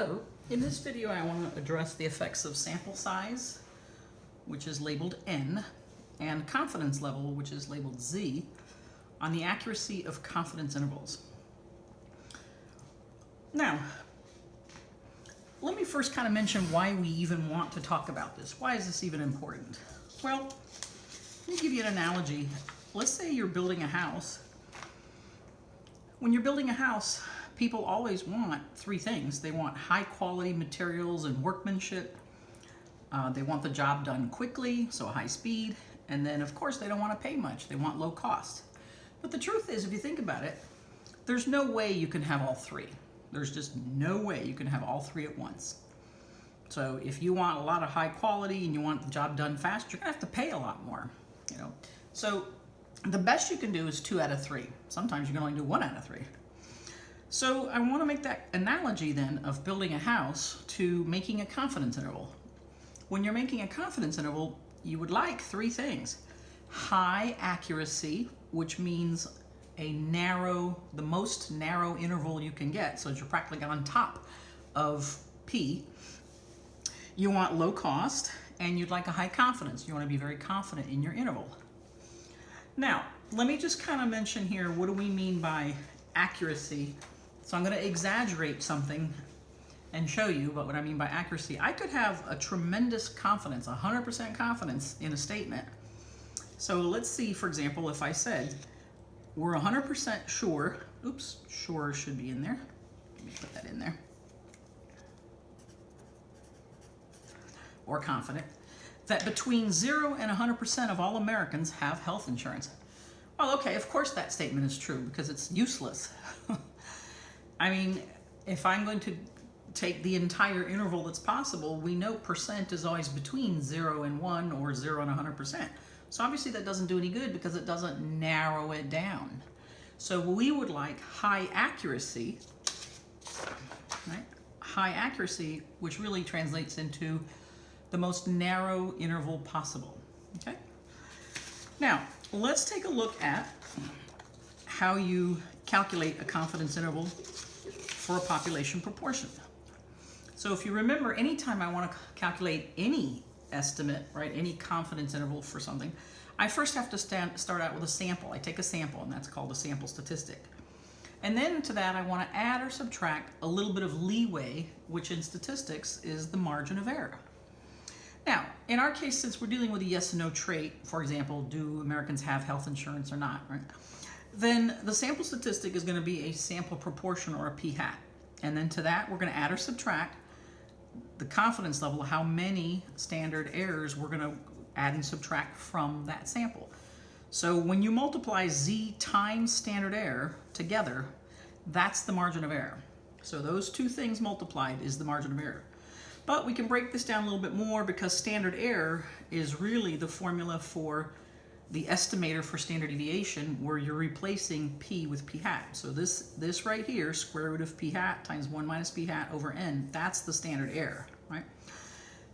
Hello, in this video I want to address the effects of sample size, which is labeled N, and confidence level, which is labeled Z, on the accuracy of confidence intervals. Now, let me first kind of mention why we even want to talk about this. Why is this even important? Well, let me give you an analogy. Let's say you're building a house. When you're building a house, people always want three things. They want high quality materials and workmanship. They want the job done quickly, so high speed. And then of course they don't want to pay much. They want low cost. But the truth is, if you think about it, there's no way you can have all three. There's just no way you can have all three at once. So if you want a lot of high quality and you want the job done fast, you're gonna have to pay a lot more, you know. So the best you can do is 2 out of 3. Sometimes you can only do 1 out of 3. So I want to make that analogy then of building a house to making a confidence interval. When you're making a confidence interval, you would like 3 things. High accuracy, which means the most narrow interval you can get, so you're practically on top of P. You want low cost, and you'd like a high confidence. You want to be very confident in your interval. Now, let me just kind of mention here, what do we mean by accuracy? So I'm going to exaggerate something and show you what I mean by accuracy. I could have a tremendous confidence, 100% confidence in a statement. So let's see, for example, if I said, we're 100% sure, oops, sure should be in there. Let me put that in there. Or confident, that between 0 and 100% of all Americans have health insurance. Well, okay, of course that statement is true because it's useless. I mean, if I'm going to take the entire interval that's possible, we know percent is always between 0 and 1 or 0 and 100%. So obviously that doesn't do any good because it doesn't narrow it down. So we would like high accuracy, right? High accuracy, which really translates into the most narrow interval possible, okay? Now, let's take a look at how you calculate a confidence interval for a population proportion. So if you remember, anytime I want to calculate any estimate, right, any confidence interval for something, I first have to start out with a sample. I take a sample, and that's called a sample statistic. And then to that, I want to add or subtract a little bit of leeway, which in statistics is the margin of error. Now, in our case, since we're dealing with a yes and no trait, for example, do Americans have health insurance or not, right? Then the sample statistic is going to be a sample proportion, or a p-hat. And then to that, we're going to add or subtract the confidence level, how many standard errors we're going to add and subtract from that sample. So when you multiply z times standard error together, that's the margin of error. So those two things multiplied is the margin of error. But we can break this down a little bit more because standard error is really the formula for the estimator for standard deviation, where you're replacing p with p hat. So this right here, square root of p hat times 1 minus p hat over n, that's the standard error, right?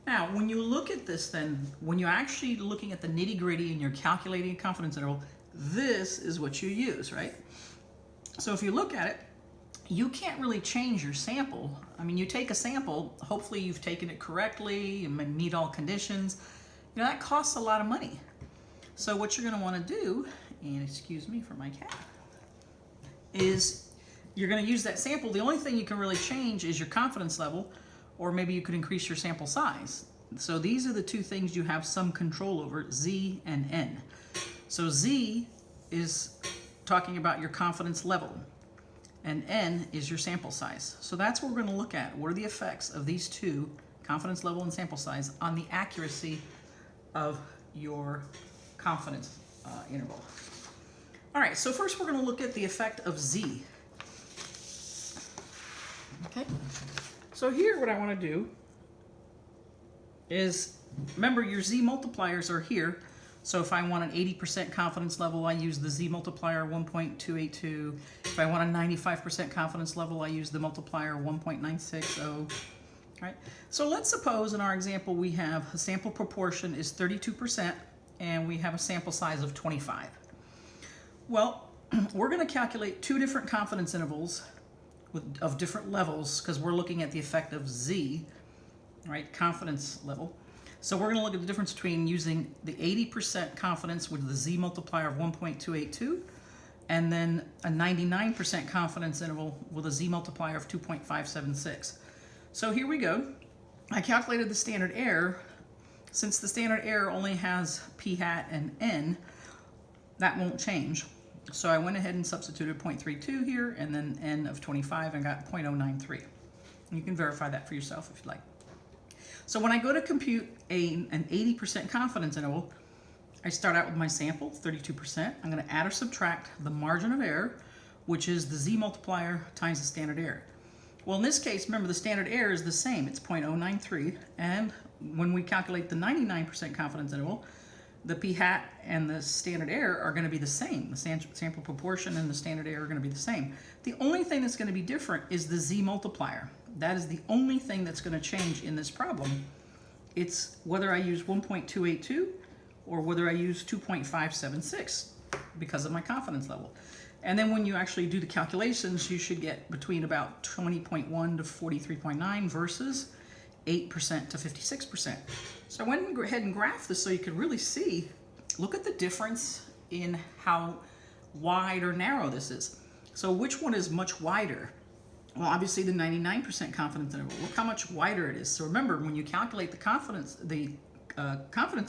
Now, when you look at this then, when you're actually looking at the nitty gritty and you're calculating a confidence interval, this is what you use, right? So if you look at it, you can't really change your sample. I mean, you take a sample, hopefully you've taken it correctly, you meet all conditions. You know, that costs a lot of money. So what you're going to want to do, and excuse me for my cat, is you're going to use that sample. The only thing you can really change is your confidence level, or maybe you could increase your sample size. So these are the two things you have some control over, Z and N. So Z is talking about your confidence level, and N is your sample size. So that's what we're going to look at. What are the effects of these two, confidence level and sample size, on the accuracy of your confidence interval? All right, so first we're going to look at the effect of Z. Okay, so here what I want to do is, remember your Z multipliers are here. So if I want an 80% confidence level, I use the Z multiplier 1.282. If I want a 95% confidence level, I use the multiplier 1.960. Right? So let's suppose in our example we have a sample proportion is 32% and we have a sample size of 25. Well, we're going to calculate 2 different confidence intervals of different levels, because we're looking at the effect of Z, right, confidence level. So we're going to look at the difference between using the 80% confidence with the Z multiplier of 1.282 and then a 99% confidence interval with a Z multiplier of 2.576. So here we go. I calculated the standard error. Since the standard error only has p hat and n, that won't change. So I went ahead and substituted 0.32 here and then n of 25 and got 0.093. You can verify that for yourself if you like. So when I go to compute an 80% confidence interval, I start out with my sample, 32%. I'm going to add or subtract the margin of error, which is the Z multiplier times the standard error. Well, in this case, remember the standard error is the same. It's 0.093. And when we calculate the 99% confidence interval, the p hat and the standard error are going to be the same. The sample proportion and the standard error are going to be the same. The only thing that's going to be different is the Z multiplier. That is the only thing that's going to change in this problem. It's whether I use 1.282 or whether I use 2.576 because of my confidence level. And then when you actually do the calculations, you should get between about 20.1 to 43.9 versus 8% to 56%. So I went ahead and graphed this so you could really see, look at the difference in how wide or narrow this is. So which one is much wider? Well, obviously the 99% confidence interval. Look how much wider it is. So remember, when you calculate the confidence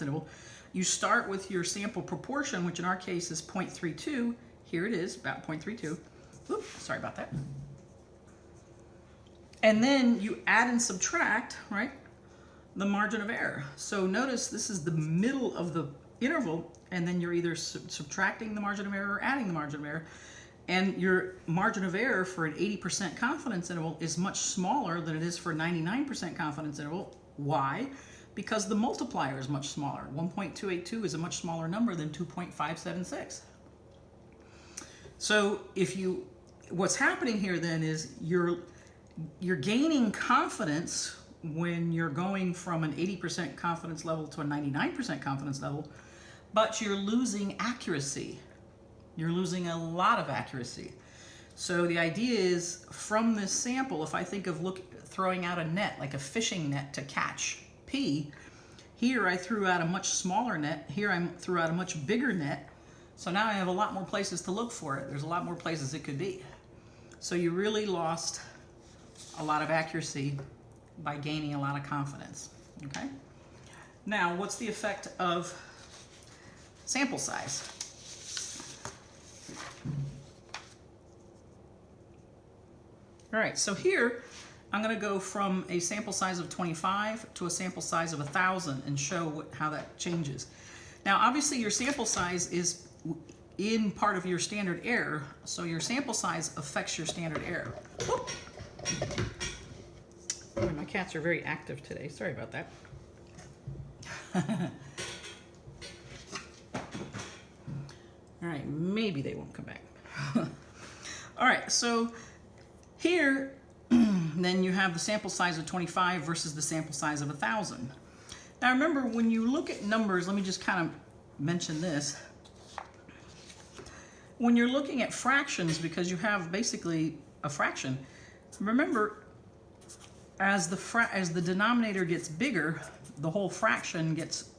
interval, you start with your sample proportion, which in our case is 0.32. Here it is, about 0.32. Oops, sorry about that. And then you add and subtract, right, the margin of error. So notice this is the middle of the interval, and then you're either subtracting the margin of error or adding the margin of error. And your margin of error for an 80% confidence interval is much smaller than it is for a 99% confidence interval. Why? Because the multiplier is much smaller. 1.282 is a much smaller number than 2.576. So what's happening here then is you're gaining confidence when you're going from an 80% confidence level to a 99% confidence level, but you're losing accuracy. You're losing a lot of accuracy. So the idea is, from this sample, if I think of throwing out a net, like a fishing net to catch P, here I threw out a much smaller net, here I threw out a much bigger net, so now I have a lot more places to look for it. There's a lot more places it could be. So you really lost a lot of accuracy by gaining a lot of confidence, okay? Now, what's the effect of sample size? All right, so here I'm going to go from a sample size of 25 to a sample size of 1,000 and show how that changes. Now, obviously, your sample size is in part of your standard error, so your sample size affects your standard error. Whoop. Oh, my cats are very active today. Sorry about that. All right, maybe they won't come back. All right, so here, then you have the sample size of 25 versus the sample size of 1,000. Now remember, when you look at numbers, let me just kind of mention this. When you're looking at fractions, because you have basically a fraction, remember, as the denominator gets bigger, the whole fraction gets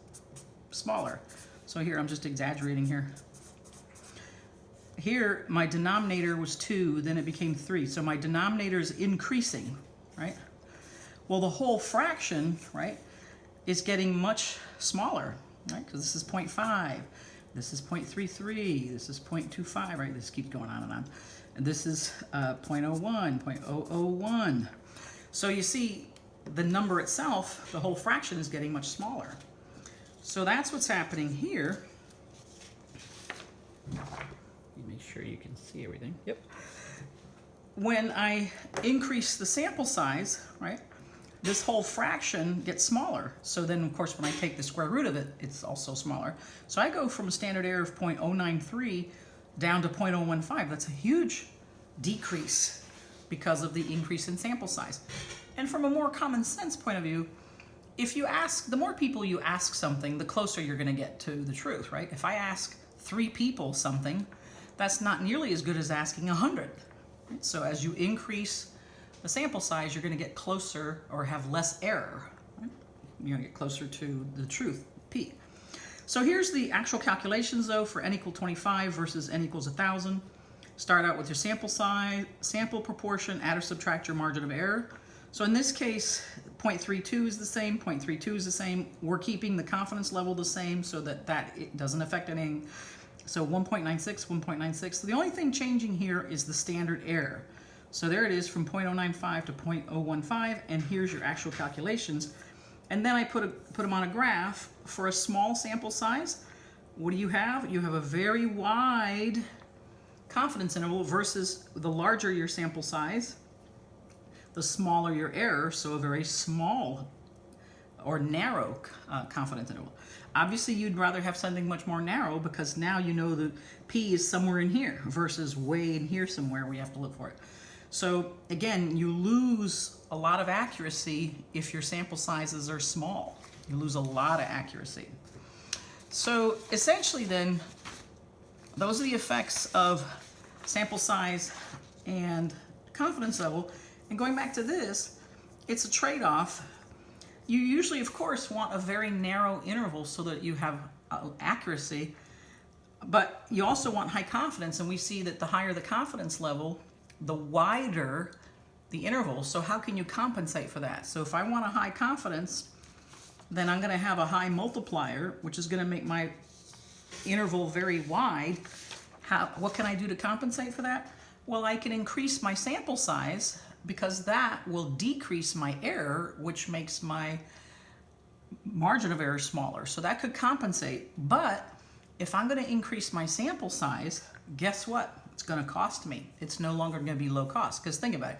smaller. So here, I'm just exaggerating here. Here, my denominator was 2, then it became 3. So my denominator is increasing, right? Well, the whole fraction, right, is getting much smaller, right? Because this is 0.5, this is 0.33, this is 0.25, right? This keeps going on and on. And this is 0.01, 0.001. So you see, the number itself, the whole fraction is getting much smaller. So that's what's happening here. Make sure you can see everything. Yep. When I increase the sample size, right, this whole fraction gets smaller. So then, of course, when I take the square root of it, it's also smaller. So I go from a standard error of 0.093 down to 0.015. That's a huge decrease because of the increase in sample size. And from a more common sense point of view, if you ask, the more people you ask something, the closer you're going to get to the truth, right? If I ask 3 people something, that's not nearly as good as asking 100. So as you increase the sample size, you're going to get closer or have less error. Right? You're going to get closer to the truth, P. So here's the actual calculations though for n equal 25 versus n equals 1,000. Start out with your sample size, sample proportion, add or subtract your margin of error. So in this case, 0.32 is the same, 0.32 is the same. We're keeping the confidence level the same so that it doesn't affect anything. So 1.96, 1.96. So the only thing changing here is the standard error. So there it is from 0.095 to 0.015, and here's your actual calculations. And then I put them on a graph for a small sample size. What do you have? You have a very wide confidence interval versus the larger your sample size, the smaller your error, so a very small or narrow confidence interval. Obviously, you'd rather have something much more narrow because now you know the P is somewhere in here versus way in here somewhere we have to look for it. So again, you lose a lot of accuracy if your sample sizes are small. You lose a lot of accuracy. So essentially then, those are the effects of sample size and confidence level. And going back to this, it's a trade-off. You usually, of course, want a very narrow interval so that you have accuracy, but you also want high confidence, and we see that the higher the confidence level, the wider the interval. So how can you compensate for that? So if I want a high confidence, then I'm going to have a high multiplier, which is going to make my interval very wide. What can I do to compensate for that? Well, I can increase my sample size because that will decrease my error, which makes my margin of error smaller. So that could compensate. But if I'm going to increase my sample size, guess what? It's going to cost me. It's no longer going to be low cost. Because think about it.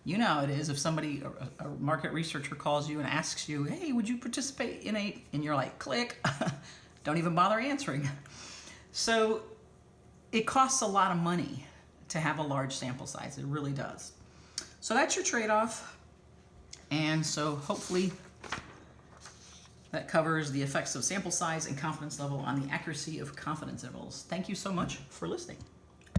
You know how it is if somebody, a market researcher calls you and asks you, hey, would you participate in a, and you're like, click, don't even bother answering. So it costs a lot of money to have a large sample size. It really does. So that's your trade-off. And so hopefully that covers the effects of sample size and confidence level on the accuracy of confidence intervals. Thank you so much for listening.